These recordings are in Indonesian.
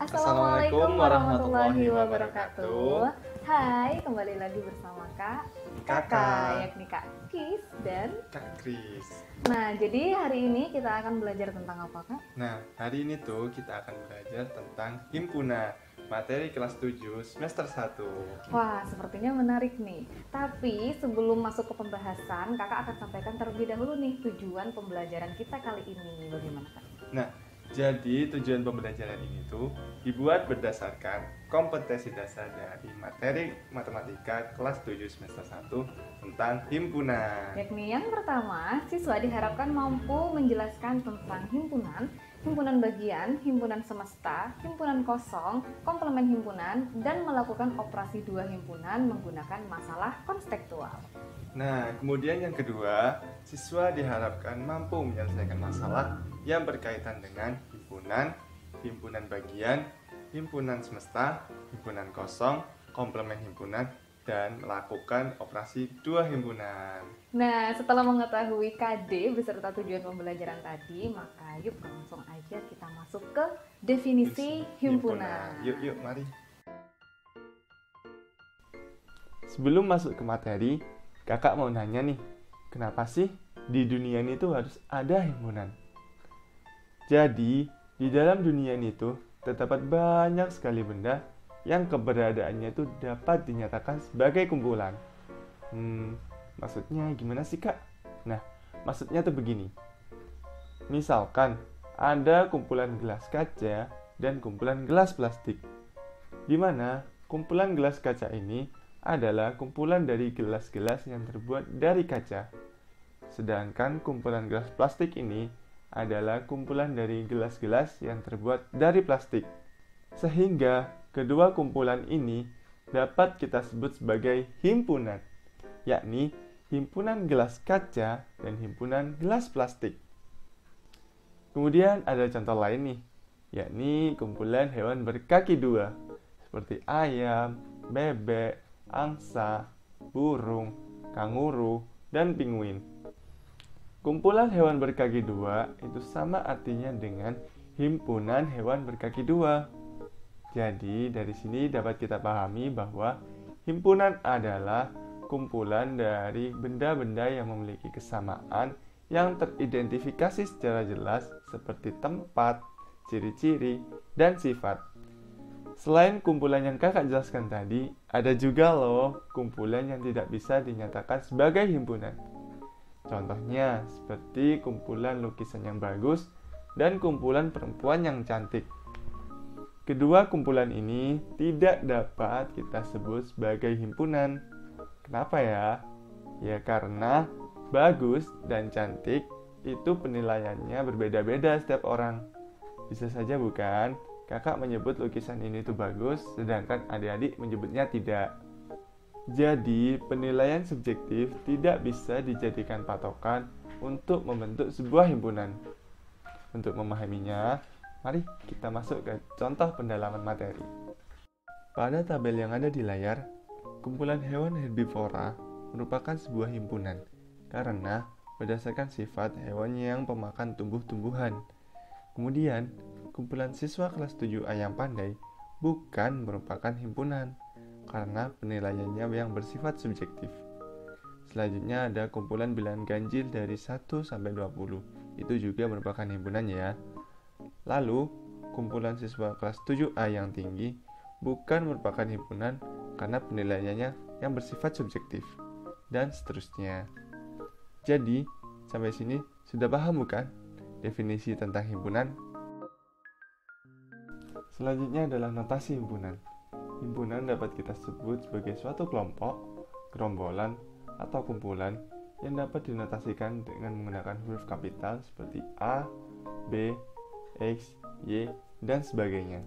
Assalamualaikum warahmatullahi wabarakatuh. Hai, kembali lagi bersama kakak, yakni Kak Kis dan Kak Kris. Nah, jadi hari ini kita akan belajar tentang apa, Kak? Nah, hari ini tuh kita akan belajar tentang himpunan materi kelas 7 semester 1. Wah, sepertinya menarik nih. Tapi sebelum masuk ke pembahasan, kakak akan sampaikan terlebih dahulu nih tujuan pembelajaran kita kali ini. Bagaimana, Kak? Nah, jadi tujuan pembelajaran ini tuh dibuat berdasarkan kompetensi dasar dari materi matematika kelas 7 semester 1 tentang himpunan. Yakni yang pertama, siswa diharapkan mampu menjelaskan tentang himpunan, himpunan bagian, himpunan semesta, himpunan kosong, komplemen himpunan, dan melakukan operasi dua himpunan menggunakan masalah konstekstual. Nah, kemudian yang kedua, siswa diharapkan mampu menyelesaikan masalah yang berkaitan dengan himpunan, himpunan bagian, himpunan semesta, himpunan kosong, komplemen himpunan, dan melakukan operasi dua himpunan. Nah, setelah mengetahui KD beserta tujuan pembelajaran tadi, maka yuk langsung aja kita masuk ke definisi himpunan. Yuk, mari. Sebelum masuk ke materi, kakak mau nanya nih, kenapa sih di dunia ini tuh harus ada himpunan? Jadi, di dalam dunia ini tuh terdapat banyak sekali benda yang keberadaannya itu dapat dinyatakan sebagai kumpulan. Maksudnya gimana sih, Kak? Nah, maksudnya tuh begini. Misalkan ada kumpulan gelas kaca dan kumpulan gelas plastik, di mana kumpulan gelas kaca ini adalah kumpulan dari gelas-gelas yang terbuat dari kaca. Sedangkan kumpulan gelas plastik ini adalah kumpulan dari gelas-gelas yang terbuat dari plastik. Sehingga kedua kumpulan ini dapat kita sebut sebagai himpunan, yakni himpunan gelas kaca dan himpunan gelas plastik. Kemudian ada contoh lain nih, yakni kumpulan hewan berkaki dua, seperti ayam, bebek, angsa, burung, kanguru, dan penguin. Kumpulan hewan berkaki dua itu sama artinya dengan himpunan hewan berkaki dua. Jadi dari sini dapat kita pahami bahwa himpunan adalah kumpulan dari benda-benda yang memiliki kesamaan yang teridentifikasi secara jelas seperti tempat, ciri-ciri, dan sifat. Selain kumpulan yang kakak jelaskan tadi, ada juga loh kumpulan yang tidak bisa dinyatakan sebagai himpunan. Contohnya seperti kumpulan lukisan yang bagus dan kumpulan perempuan yang cantik. Kedua kumpulan ini tidak dapat kita sebut sebagai himpunan. Kenapa ya? Ya karena bagus dan cantik itu penilaiannya berbeda-beda setiap orang. Bisa saja bukan? Kakak menyebut lukisan ini tuh bagus, sedangkan adik-adik menyebutnya tidak. Jadi, penilaian subjektif tidak bisa dijadikan patokan untuk membentuk sebuah himpunan. Untuk memahaminya, mari kita masuk ke contoh pendalaman materi. Pada tabel yang ada di layar, kumpulan hewan herbivora merupakan sebuah himpunan karena berdasarkan sifat hewan yang pemakan tumbuh-tumbuhan. Kemudian, kumpulan siswa kelas 7A yang pandai bukan merupakan himpunan karena penilaiannya yang bersifat subjektif. Selanjutnya ada kumpulan bilangan ganjil dari 1 sampai 20. Itu juga merupakan himpunan ya. Lalu, kumpulan siswa kelas 7A yang tinggi bukan merupakan himpunan karena penilaiannya yang bersifat subjektif. Dan seterusnya. Jadi, sampai sini sudah paham bukan definisi tentang himpunan? Selanjutnya adalah notasi himpunan. Himpunan dapat kita sebut sebagai suatu kelompok, gerombolan, atau kumpulan yang dapat dinotasikan dengan menggunakan huruf kapital seperti A, B, X, Y, dan sebagainya.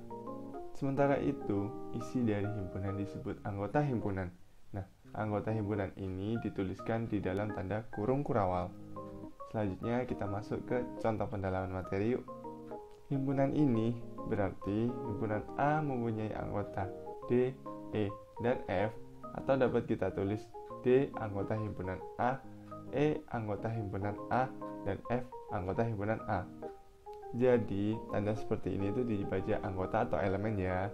Sementara itu, isi dari himpunan disebut anggota himpunan. Nah, anggota himpunan ini dituliskan di dalam tanda kurung kurawal. Selanjutnya kita masuk ke contoh pendalaman materi yuk. Himpunan ini berarti himpunan A mempunyai anggota D, E, dan F, atau dapat kita tulis D anggota himpunan A, E anggota himpunan A, dan F anggota himpunan A. Jadi, tanda seperti ini itu dibaca anggota atau elemen ya.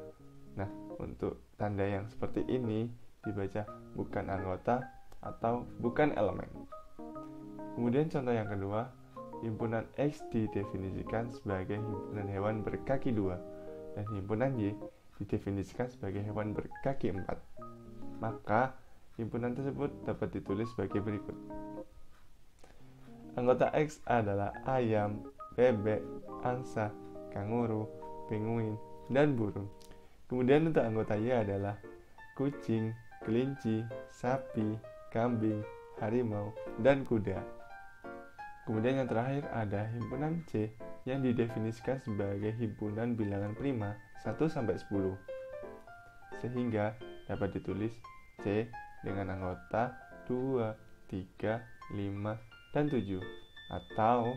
Nah, untuk tanda yang seperti ini dibaca bukan anggota atau bukan elemen. Kemudian contoh yang kedua, himpunan X didefinisikan sebagai himpunan hewan berkaki 2 dan himpunan Y didefinisikan sebagai hewan berkaki 4. Maka, himpunan tersebut dapat ditulis sebagai berikut. Anggota X adalah ayam, bebek, angsa, kanguru, penguin, dan burung. Kemudian untuk anggota Y adalah kucing, kelinci, sapi, kambing, harimau, dan kuda. Kemudian yang terakhir ada himpunan C yang didefinisikan sebagai himpunan bilangan prima 1-10. Sehingga dapat ditulis C dengan anggota 2, 3, 5, dan 7 atau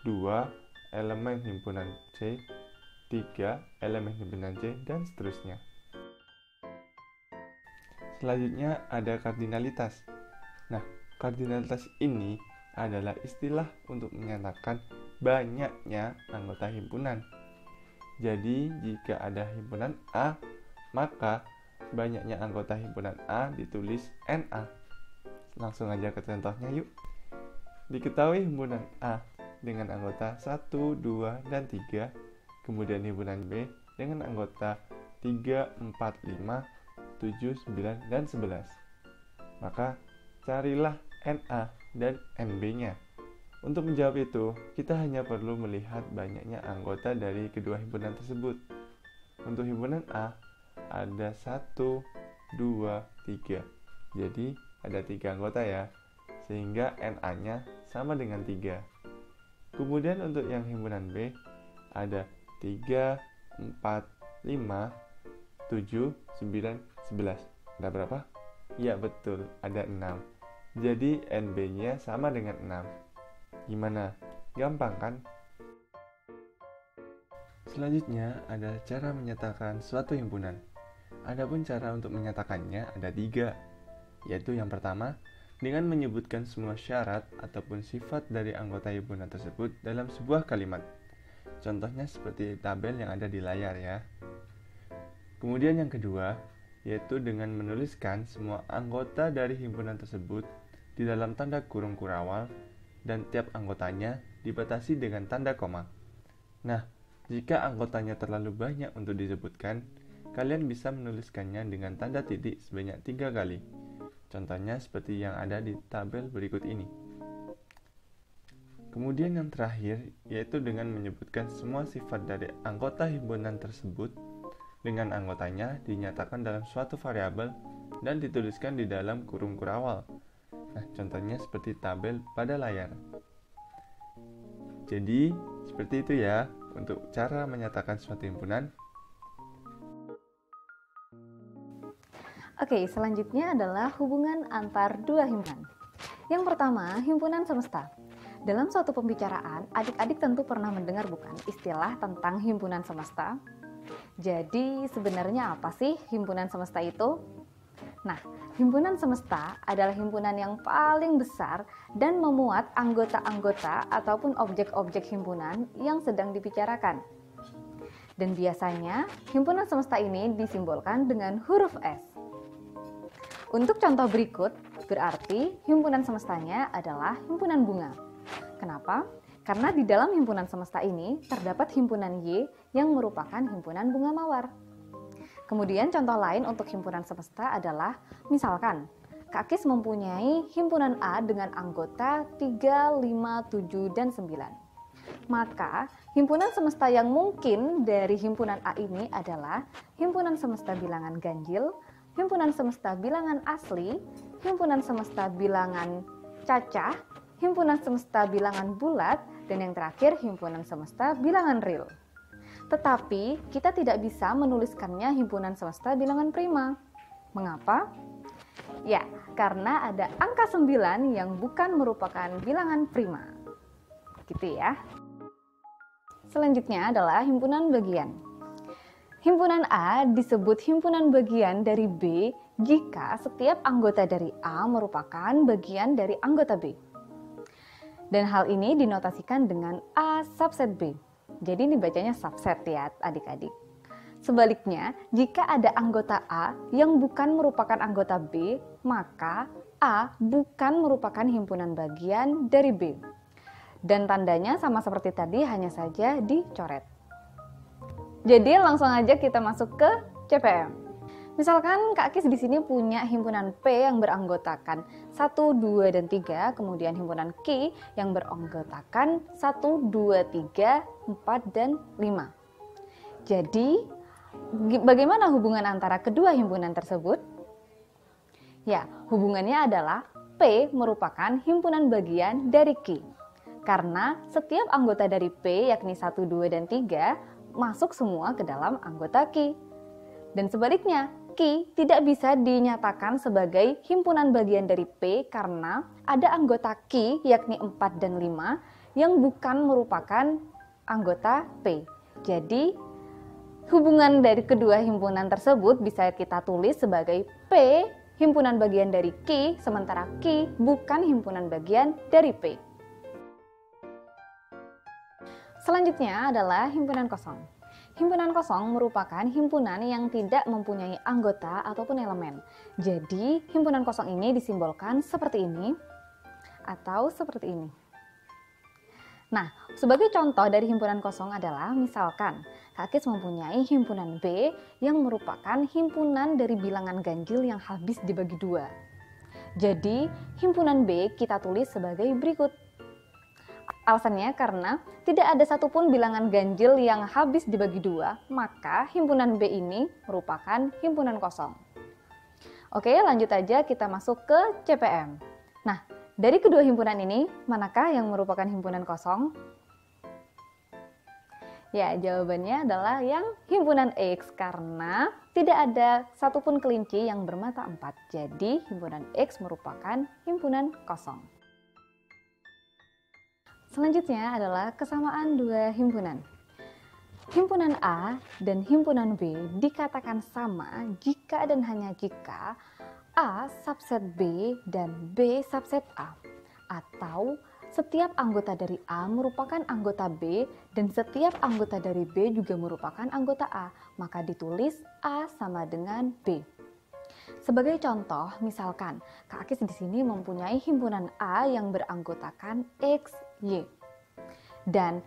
2 elemen himpunan C, 3 elemen himpunan C, dan seterusnya. Selanjutnya ada kardinalitas. Nah, kardinalitas ini adalah istilah untuk menyatakan banyaknya anggota himpunan. Jadi, jika ada himpunan A, maka banyaknya anggota himpunan A ditulis NA. Langsung aja ke contohnya yuk. Diketahui himpunan A dengan anggota 1, 2, dan 3, kemudian himpunan B dengan anggota 3, 4, 5, 7, 9, dan 11. Maka carilah NA dan NB-nya. Untuk menjawab itu, kita hanya perlu melihat banyaknya anggota dari kedua himpunan tersebut. Untuk himpunan A, ada 1, 2, 3. Jadi, ada 3 anggota ya, sehingga NA-nya sama dengan 3. Kemudian untuk yang himpunan B, ada 3, 4, 5, 7, 9, 11. Ada berapa? Ya betul, ada 6. Jadi NB-nya sama dengan 6. Gimana? Gampang kan? Selanjutnya ada cara menyatakan suatu himpunan. Adapun cara untuk menyatakannya ada 3, yaitu yang pertama, dengan menyebutkan semua syarat ataupun sifat dari anggota himpunan tersebut dalam sebuah kalimat. Contohnya seperti tabel yang ada di layar ya. Kemudian yang kedua, yaitu dengan menuliskan semua anggota dari himpunan tersebut di dalam tanda kurung kurawal dan tiap anggotanya dibatasi dengan tanda koma. Nah, jika anggotanya terlalu banyak untuk disebutkan, kalian bisa menuliskannya dengan tanda titik sebanyak 3 kali. Contohnya seperti yang ada di tabel berikut ini. Kemudian yang terakhir, yaitu dengan menyebutkan semua sifat dari anggota himpunan tersebut dengan anggotanya dinyatakan dalam suatu variabel dan dituliskan di dalam kurung kurawal. Nah, contohnya seperti tabel pada layar. Jadi, seperti itu ya untuk cara menyatakan suatu himpunan. Oke, selanjutnya adalah hubungan antar dua himpunan. Yang pertama, himpunan semesta. Dalam suatu pembicaraan, adik-adik tentu pernah mendengar bukan istilah tentang himpunan semesta? Jadi, sebenarnya apa sih himpunan semesta itu? Nah, himpunan semesta adalah himpunan yang paling besar dan memuat anggota-anggota ataupun objek-objek himpunan yang sedang dibicarakan. Dan biasanya, himpunan semesta ini disimbolkan dengan huruf S. Untuk contoh berikut, berarti himpunan semestanya adalah himpunan bunga. Kenapa? Karena di dalam himpunan semesta ini terdapat himpunan Y yang merupakan himpunan bunga mawar. Kemudian contoh lain untuk himpunan semesta adalah, misalkan, Kak Kis mempunyai himpunan A dengan anggota 3, 5, 7, dan 9. Maka, himpunan semesta yang mungkin dari himpunan A ini adalah himpunan semesta bilangan ganjil, himpunan semesta bilangan asli, himpunan semesta bilangan cacah, himpunan semesta bilangan bulat, dan yang terakhir himpunan semesta bilangan real. Tetapi kita tidak bisa menuliskannya himpunan semesta bilangan prima. Mengapa? Ya, karena ada angka 9 yang bukan merupakan bilangan prima. Gitu ya. Selanjutnya adalah himpunan bagian. Himpunan A disebut himpunan bagian dari B jika setiap anggota dari A merupakan bagian dari anggota B. Dan hal ini dinotasikan dengan A subset B. Jadi ini bacanya subset ya adik-adik. Sebaliknya, jika ada anggota A yang bukan merupakan anggota B, maka A bukan merupakan himpunan bagian dari B. Dan tandanya sama seperti tadi, hanya saja dicoret. Jadi langsung aja kita masuk ke CPM. Misalkan Kak Kis di sini punya himpunan P yang beranggotakan 1, 2, dan 3, kemudian himpunan Q yang beranggotakan 1, 2, 3, 4, dan 5. Jadi, bagaimana hubungan antara kedua himpunan tersebut? Ya, hubungannya adalah P merupakan himpunan bagian dari Q. Karena setiap anggota dari P, yakni 1, 2, dan 3, masuk semua ke dalam anggota Q. Dan sebaliknya, Q tidak bisa dinyatakan sebagai himpunan bagian dari P karena ada anggota Q, yakni 4 dan 5, yang bukan merupakan anggota P. Jadi, hubungan dari kedua himpunan tersebut bisa kita tulis sebagai P himpunan bagian dari Q, sementara Q bukan himpunan bagian dari P. Selanjutnya adalah himpunan kosong. Himpunan kosong merupakan himpunan yang tidak mempunyai anggota ataupun elemen. Jadi, himpunan kosong ini disimbolkan seperti ini atau seperti ini. Nah, sebagai contoh dari himpunan kosong adalah misalkan Kak Kis mempunyai himpunan B yang merupakan himpunan dari bilangan ganjil yang habis dibagi 2. Jadi, himpunan B kita tulis sebagai berikut. Alasannya karena tidak ada satupun bilangan ganjil yang habis dibagi 2, maka himpunan B ini merupakan himpunan kosong. Oke, lanjut aja kita masuk ke CPM. Nah, dari kedua himpunan ini, manakah yang merupakan himpunan kosong? Ya, jawabannya adalah yang himpunan X karena tidak ada satupun kelinci yang bermata 4. Jadi, himpunan X merupakan himpunan kosong. Selanjutnya adalah kesamaan dua himpunan. Himpunan A dan himpunan B dikatakan sama jika dan hanya jika A subset B dan B subset A, atau setiap anggota dari A merupakan anggota B dan setiap anggota dari B juga merupakan anggota A, maka ditulis A sama dengan B. Sebagai contoh, misalkan Kak Akis di sini mempunyai himpunan A yang beranggotakan X, Y, dan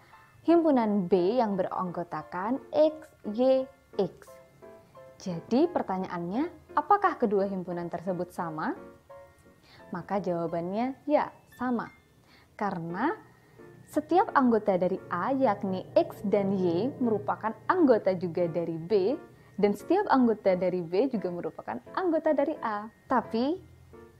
himpunan B yang beranggotakan X, Y, X. Jadi pertanyaannya, apakah kedua himpunan tersebut sama? Maka jawabannya ya, sama. Karena setiap anggota dari A yakni X dan Y merupakan anggota juga dari B, dan setiap anggota dari B juga merupakan anggota dari A. Tapi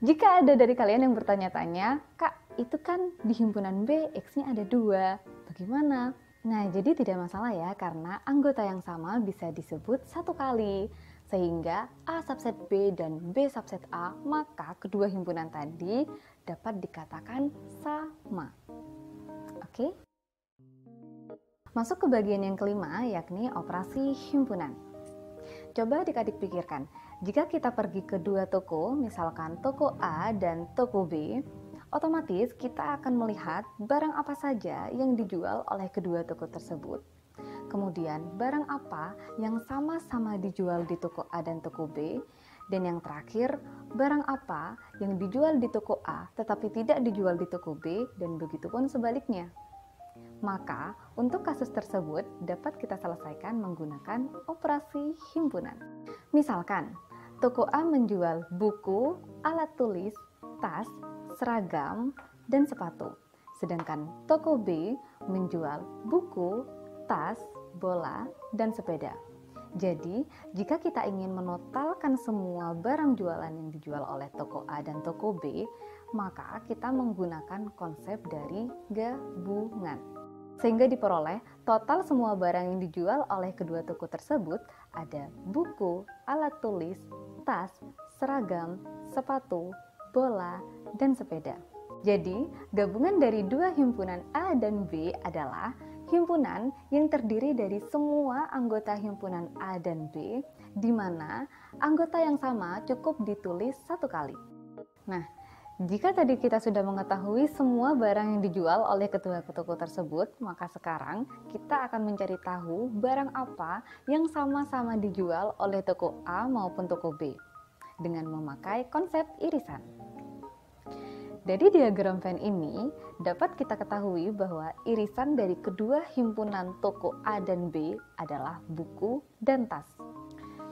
jika ada dari kalian yang bertanya-tanya, Kak, itu kan di himpunan B X-nya ada 2, bagaimana? Nah, jadi tidak masalah ya, karena anggota yang sama bisa disebut satu kali. Sehingga A subset B dan B subset A, maka kedua himpunan tadi dapat dikatakan sama. Oke? Masuk ke bagian yang kelima, yakni operasi himpunan. Coba adik-adik pikirkan, jika kita pergi ke dua toko, misalkan toko A dan toko B, otomatis kita akan melihat barang apa saja yang dijual oleh kedua toko tersebut. Kemudian barang apa yang sama-sama dijual di toko A dan toko B, dan yang terakhir barang apa yang dijual di toko A tetapi tidak dijual di toko B, dan begitu pun sebaliknya. Maka untuk kasus tersebut dapat kita selesaikan menggunakan operasi himpunan. Misalkan toko A menjual buku, alat tulis, tas, seragam, dan sepatu. Sedangkan toko B menjual buku, tas, bola, dan sepeda. Jadi, jika kita ingin menotalkan semua barang jualan yang dijual oleh toko A dan toko B, maka kita menggunakan konsep dari gabungan. Sehingga diperoleh total semua barang yang dijual oleh kedua toko tersebut ada buku, alat tulis, tas, seragam, sepatu, bola, dan sepeda. Jadi, gabungan dari dua himpunan A dan B adalah himpunan yang terdiri dari semua anggota himpunan A dan B, di mana anggota yang sama cukup ditulis satu kali. Nah, Jika tadi kita sudah mengetahui semua barang yang dijual oleh kedua toko tersebut, maka sekarang kita akan mencari tahu barang apa yang sama-sama dijual oleh toko A maupun toko B dengan memakai konsep irisan. Dari diagram Venn ini dapat kita ketahui bahwa irisan dari kedua himpunan toko A dan B adalah buku dan tas.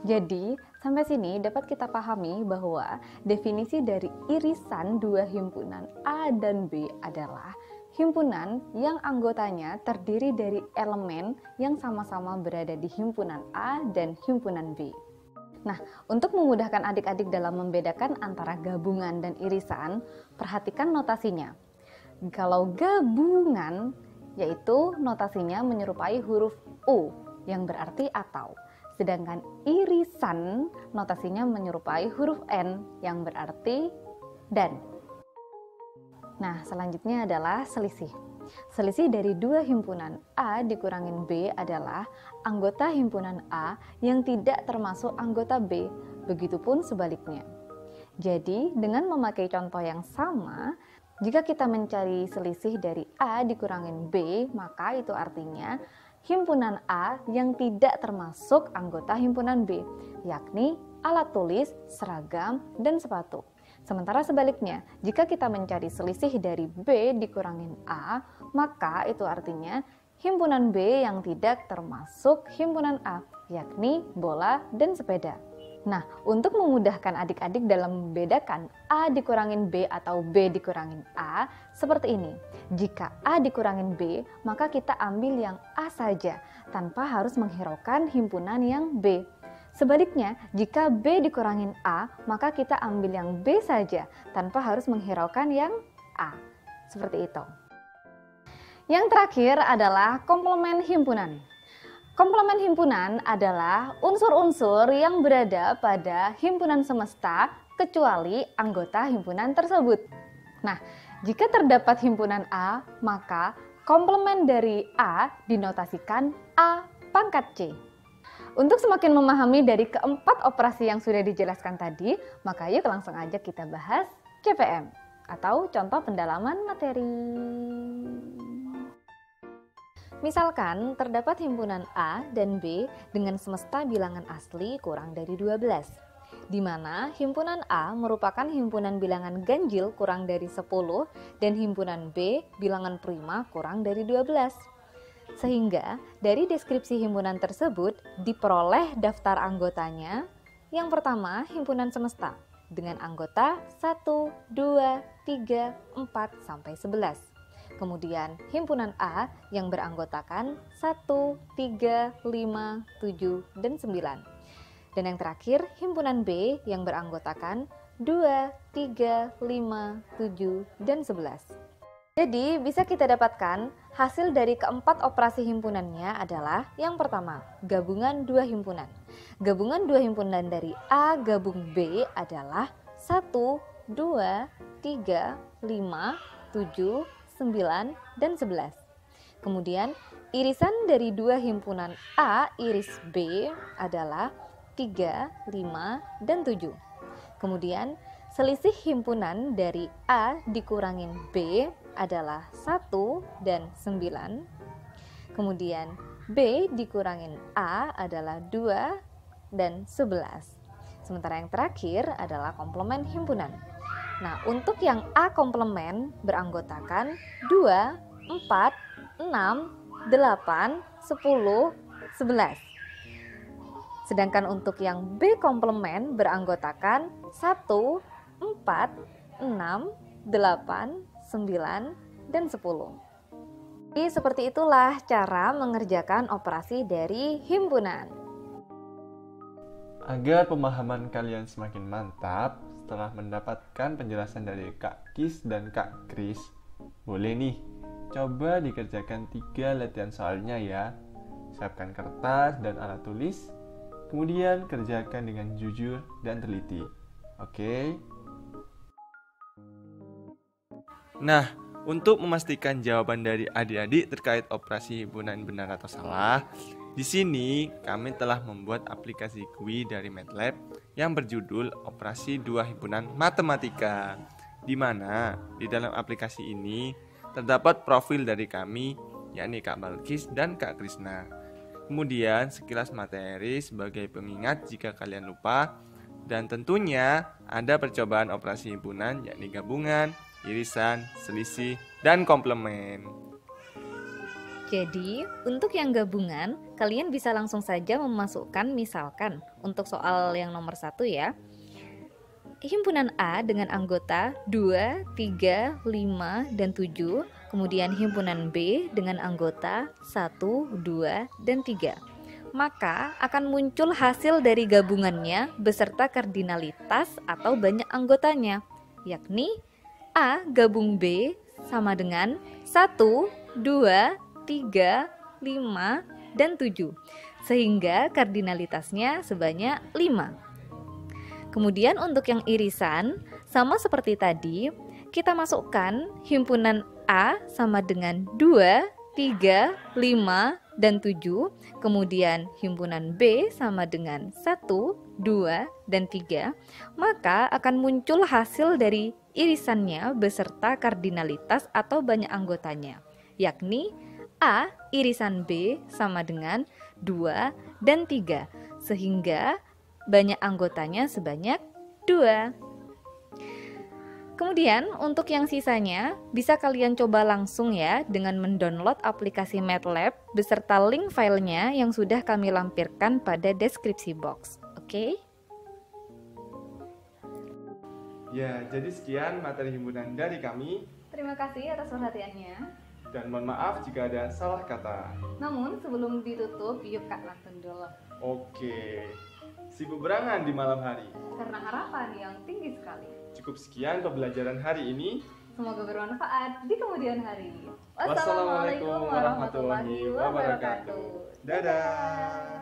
Jadi, sampai sini dapat kita pahami bahwa definisi dari irisan dua himpunan A dan B adalah himpunan yang anggotanya terdiri dari elemen yang sama-sama berada di himpunan A dan himpunan B. Nah, untuk memudahkan adik-adik dalam membedakan antara gabungan dan irisan, perhatikan notasinya. Kalau gabungan, yaitu notasinya menyerupai huruf U yang berarti atau. Sedangkan irisan notasinya menyerupai huruf N yang berarti dan. Nah, selanjutnya adalah selisih. Selisih dari dua himpunan A dikurangin B adalah anggota himpunan A yang tidak termasuk anggota B, begitupun sebaliknya. Jadi, dengan memakai contoh yang sama, jika kita mencari selisih dari A dikurangin B, maka itu artinya himpunan A yang tidak termasuk anggota himpunan B, yakni alat tulis, seragam, dan sepatu. Sementara sebaliknya, jika kita mencari selisih dari B dikurangin A, maka itu artinya himpunan B yang tidak termasuk himpunan A, yakni bola dan sepeda. Nah, untuk memudahkan adik-adik dalam membedakan A dikurangin B atau B dikurangin A, seperti ini. Jika A dikurangin B, maka kita ambil yang A saja, tanpa harus menghiraukan himpunan yang B. Sebaliknya, jika B dikurangin A, maka kita ambil yang B saja, tanpa harus menghiraukan yang A. Seperti itu. Yang terakhir adalah komplement himpunan. Komplement himpunan adalah unsur-unsur yang berada pada himpunan semesta kecuali anggota himpunan tersebut. Nah, jika terdapat himpunan A, maka komplement dari A dinotasikan A pangkat C. Untuk semakin memahami dari keempat operasi yang sudah dijelaskan tadi, maka yuk langsung aja kita bahas CPM atau contoh pendalaman materi. Misalkan terdapat himpunan A dan B dengan semesta bilangan asli kurang dari 12, di mana himpunan A merupakan himpunan bilangan ganjil kurang dari 10 dan himpunan B bilangan prima kurang dari 12. Sehingga dari deskripsi himpunan tersebut diperoleh daftar anggotanya. Yang pertama, himpunan semesta dengan anggota 1, 2, 3, 4, sampai 11. Kemudian himpunan A yang beranggotakan 1, 3, 5, 7, dan 9. Dan yang terakhir himpunan B yang beranggotakan 2, 3, 5, 7, dan 11. Jadi bisa kita dapatkan hasil dari keempat operasi himpunannya adalah yang pertama, gabungan dua himpunan. Gabungan dua himpunan dari A gabung B adalah 1, 2, 3, 5, 7, 9, dan 11. Kemudian irisan dari dua himpunan A iris B adalah 3, 5, dan 7. Kemudian selisih himpunan dari A dikurangin B adalah 1 dan 9. Kemudian B dikurangin A adalah 2 dan 11. Sementara yang terakhir adalah komplement himpunan. Nah, untuk yang A komplement beranggotakan 2, 4, 6, 8, 10, 11. Sedangkan untuk yang B komplement beranggotakan 1, 4, 6, 8, 9, dan 10. Jadi seperti itulah cara mengerjakan operasi dari himpunan. Agar pemahaman kalian semakin mantap, setelah mendapatkan penjelasan dari Kak Kis dan Kak Kris, boleh nih, coba dikerjakan 3 latihan soalnya ya. Siapkan kertas dan alat tulis, kemudian kerjakan dengan jujur dan teliti. Oke? Nah, untuk memastikan jawaban dari adik-adik terkait operasi himpunan benar atau salah, di sini kami telah membuat aplikasi GUI dari MATLAB yang berjudul Operasi Dua Himpunan Matematika. di mana di dalam aplikasi ini terdapat profil dari kami, yakni Kak Balkis dan Kak Krisna. Kemudian sekilas materi sebagai pengingat jika kalian lupa, dan tentunya ada percobaan operasi himpunan, yakni gabungan, irisan, selisih, dan komplement. Jadi, untuk yang gabungan, kalian bisa langsung saja memasukkan misalkan untuk soal yang nomor 1 ya. Himpunan A dengan anggota 2, 3, 5, dan 7. Kemudian himpunan B dengan anggota 1, 2, dan 3. Maka akan muncul hasil dari gabungannya beserta kardinalitas atau banyak anggotanya, yakni A gabung B sama dengan 1, 2, 3, 5, dan 7, sehingga kardinalitasnya sebanyak 5. Kemudian untuk yang irisan, sama seperti tadi, kita masukkan himpunan A sama dengan 2, 3, 5, dan 7, kemudian himpunan B sama dengan 1, 2, dan 3, maka akan muncul hasil dari irisannya beserta kardinalitas atau banyak anggotanya, yakni A irisan B sama dengan 2 dan 3, sehingga banyak anggotanya sebanyak 2. Kemudian untuk yang sisanya bisa kalian coba langsung ya dengan mendownload aplikasi MATLAB beserta link filenya yang sudah kami lampirkan pada deskripsi box. Oke? Ya, jadi sekian materi himpunan dari kami. Terima kasih atas perhatiannya. Dan mohon maaf jika ada salah kata. Namun sebelum ditutup, yuk Kak lantun dulu. Oke, sibuk berangan di malam hari. Karena harapan yang tinggi sekali. Cukup sekian pembelajaran hari ini. Semoga bermanfaat di kemudian hari. Wassalamualaikum warahmatullahi wabarakatuh. Dadah.